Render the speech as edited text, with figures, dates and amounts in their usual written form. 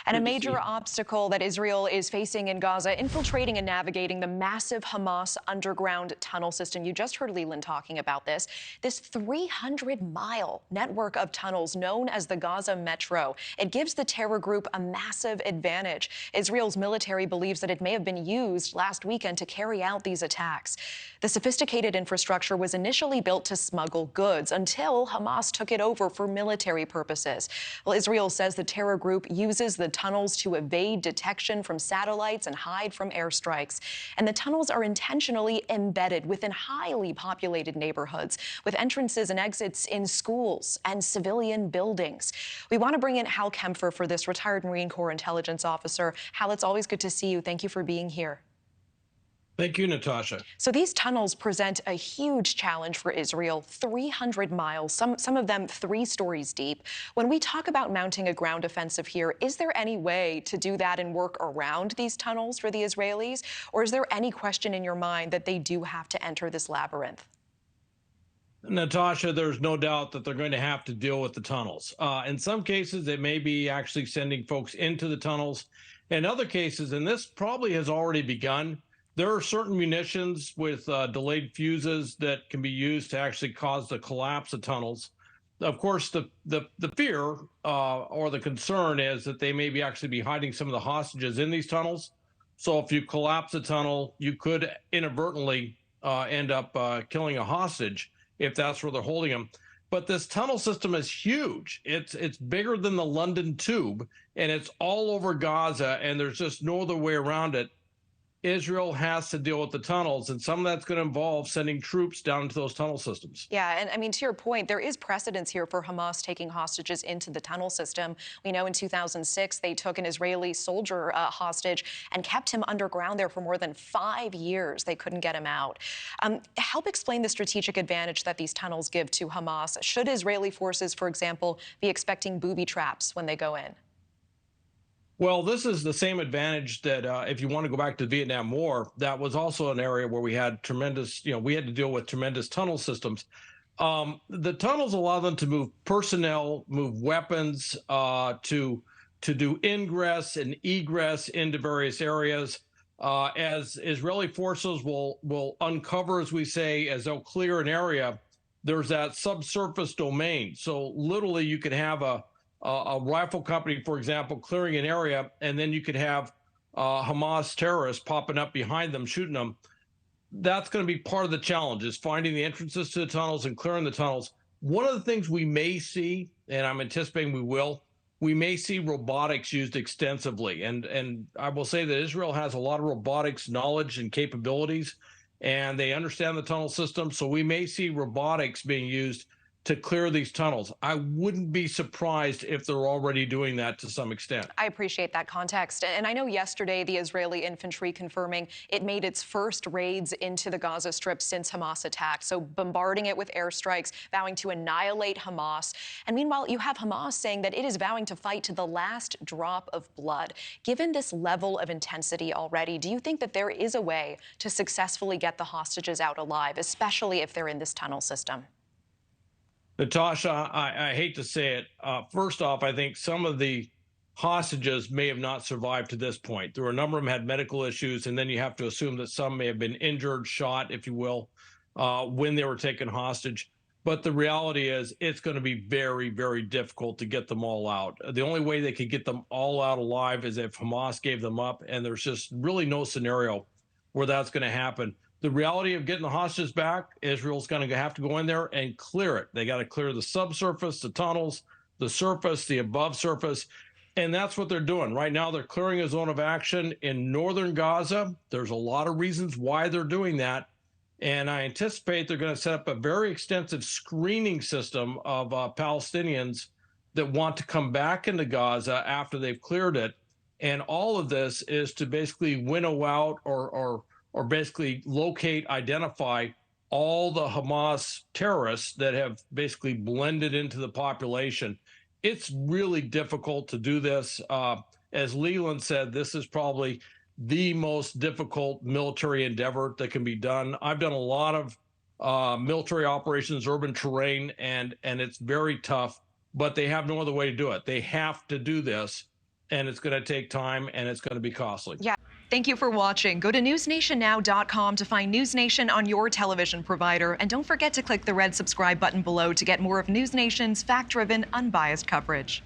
And a Good to see major you. obstacle that Israel is facing in Gaza, infiltrating and navigating the massive Hamas underground tunnel system. You just heard Leland talking about this. This 300-mile network of tunnels known as the Gaza Metro. It gives the terror group a massive advantage. Israel's military believes that it may have been used last weekend to carry out these attacks. The sophisticated infrastructure was initially built to smuggle goods until Hamas took it over for military purposes. Well, Israel says the terror group uses the tunnels to evade detection from satellites and hide from airstrikes. And the tunnels are intentionally embedded within highly populated neighborhoods, with entrances and exits in schools and civilian buildings. We want to bring in Hal Kempfer for this, retired Marine Corps intelligence officer. Hal, it's always good to see you. Thank you for being here. Thank you, Natasha. So these tunnels present a huge challenge for Israel, 300 miles, some of them 3 stories deep. When we talk about mounting a ground offensive here, is there any way to do that and work around these tunnels for the Israelis? Or is there any question in your mind that they do have to enter this labyrinth? Natasha, there's no doubt that they're going to have to deal with the tunnels. In some cases, it may be actually sending folks into the tunnels. In other cases, and this probably has already begun, there are certain munitions with delayed fuses that can be used to actually cause the collapse of tunnels. Of course, the fear or the concern is that they may be actually be hiding some of the hostages in these tunnels. So if you collapse a tunnel, you could inadvertently end up killing a hostage if that's where they're holding them. But this tunnel system is huge. It's bigger than the London Tube, and it's all over Gaza, and there's just no other way around it. Israel has to deal with the tunnels, and some of that's going to involve sending troops down into those tunnel systems. Yeah, and I mean, to your point, there is precedence here for Hamas taking hostages into the tunnel system. We know in 2006, they took an Israeli soldier hostage and kept him underground there for more than 5 years. They couldn't get him out. Help explain the strategic advantage that these tunnels give to Hamas. Should Israeli forces, for example, be expecting booby traps when they go in? Well, this is the same advantage that if you want to go back to the Vietnam War, that was also an area where we had tremendous, we had to deal with tremendous tunnel systems. The tunnels allow them to move personnel, move weapons, to do ingress and egress into various areas. As Israeli forces will uncover, as we say, as they'll clear an area, there's that subsurface domain. So literally, you could have a rifle company, for example, clearing an area, and then you could have Hamas terrorists popping up behind them, shooting them. That's going to be part of the challenge, is finding the entrances to the tunnels and clearing the tunnels. One of the things we may see, and I'm anticipating we may see robotics used extensively. And I will say that Israel has a lot of robotics knowledge and capabilities, and they understand the tunnel system. So we may see robotics being used to clear these tunnels. I wouldn't be surprised if they're already doing that to some extent. I appreciate that context. And I know yesterday the Israeli infantry confirming it made its first raids into the Gaza Strip since Hamas attacked. So bombarding it with airstrikes, vowing to annihilate Hamas. And meanwhile, you have Hamas saying that it is vowing to fight to the last drop of blood. Given this level of intensity already, do you think that there is a way to successfully get the hostages out alive, especially if they're in this tunnel system? Natasha, I hate to say it. First off, I think some of the hostages may have not survived to this point. There were a number of them had medical issues, and then you have to assume that some may have been injured, shot, if you will, when they were taken hostage. But the reality is it's going to be very, very difficult to get them all out. The only way they could get them all out alive is if Hamas gave them up, and there's just really no scenario where that's going to happen. The reality of getting the hostages back, Israel's going to have to go in there and clear it. They got to clear the subsurface, the tunnels, the surface, the above surface. And that's what they're doing. Right now, they're clearing a zone of action in northern Gaza. There's a lot of reasons why they're doing that. And I anticipate they're going to set up a very extensive screening system of Palestinians that want to come back into Gaza after they've cleared it. And all of this is to basically winnow out or basically locate, identify all the Hamas terrorists that have basically blended into the population. It's really difficult to do this. As Leland said, this is probably the most difficult military endeavor that can be done. I've done a lot of military operations, urban terrain, and it's very tough, but they have no other way to do it. They have to do this. and it's going to take time, and it's going to be costly. Yeah. Thank you for watching. Go to newsnationnow.com to find News Nation on your television provider. And don't forget to click the red subscribe button below to get more of News Nation's fact-driven, unbiased coverage.